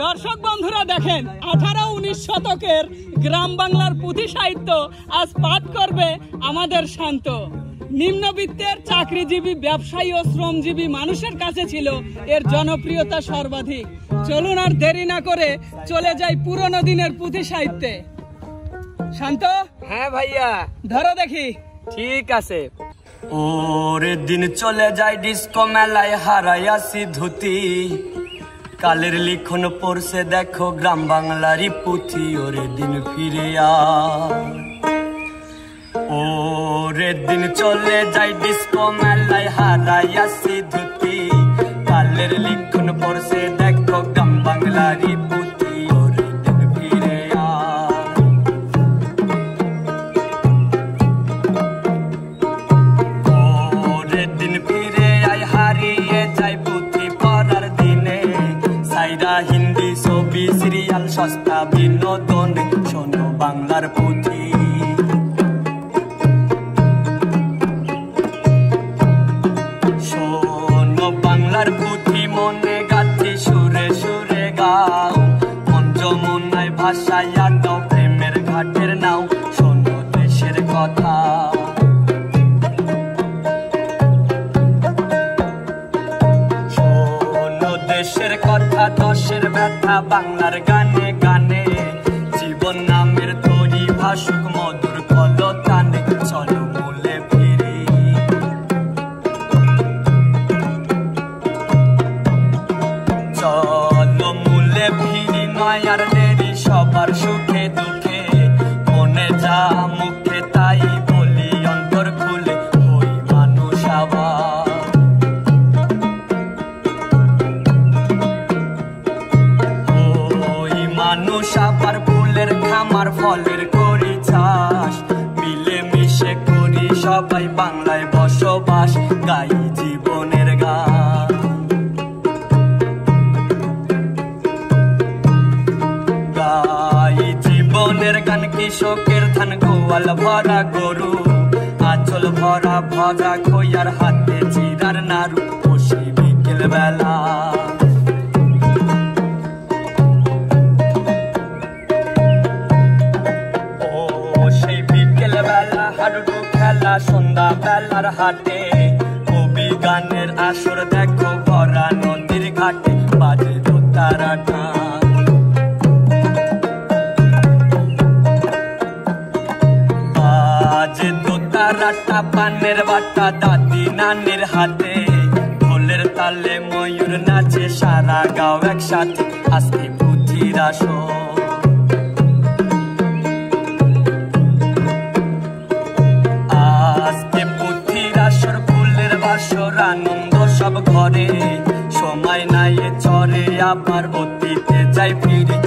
দর্শক বন্ধুরা দেখেন 18-19 শতকের গ্রাম বাংলার পুঁথি সাহিত্য আজ পাঠ করবে আমাদের শান্ত। নিম্নবিত্তের চাকরিজীবী ব্যবসায়ী ও শ্রমজীবী মানুষের কাছে ছিল এর জনপ্রিয়তা সর্বাধিক। চলুন আর দেরি না করে চলে যাই পুরনো দিনের পুঁথি সাহিত্যে। শান্ত, হ্যাঁ ভাইয়া, ধরো দেখি। ঠিক আছে। ওরে দিন চলে যায় ডিস্কো মেলায় হারাইয়াছি ধুতি, কালের লিখন পড়ছে দেখো গ্রাম বাংলারই পুঁথি। ওরে দিন ফিরে ওরে দিন চলে যায় ডিস্কো মেলায় হারাইয়াছি ধুতি, কালের লিখন পড়ছে দেখো গ্রাম বাংলারই পুঁথি। ওরে দিন ফিরে ওরে দিন ফিরে আয়, হারিয়ে যায় পুঁথি পড়ার দিনে। সাইরা হিন্দি ছবি সিরিয়াল সস্তা বিনোদন, শোনো বাংলার পুঁথি। শোনো বাংলার পুঁথি মনে গাথি সুরে সুরে গাও, মন যমুনায় ভাসাইয়া দাও প্রেমের ঘাটের নাও। শোনো দেশের কথা, শোনো দেশের কথা, দশের ব্যথা বাংলার গানে গানে। জীবন নামের তৈরি ভাসুক মধুর কলতানে, চলো মূলে ফিরি। চলো মূলে ফিরি, নয় আর দেরি সবার সুখে দুঃখে। মনে যা মুখে তাই বলি, অন্তর খুলে হই মানুষ আবার। ওই মানুষ আবার ফুলের খামার ফলের করি চাষ, মিলে মিশে করি সবাই বাংলায় বসবাস। গাই জীবনের গান, গাই জীবনের গান। কৃষকের ধান গোয়াল ভরা গরু, আঁচল ভরা ভরা খইয়ার হাতে চিরার নাড়ু। বসি বিকেল বেলা হাডুডু খেলা, সন্ধ্যা বেলার হাটে। কবি গানের আসর দেখো ভরা নদীর ঘাটে, বাজে দোতারা টান। বাজে দোতারাটা পানের বাটা দাদি নানির হাতে। ঢোলের তালে ময়ূর নাচে, সারা গাঁও একসাথে। আজকে পুঁথির আসর, আনন্দ সব ঘরে। সময় নাই চরে আবার অতীতে যাই ফিরে।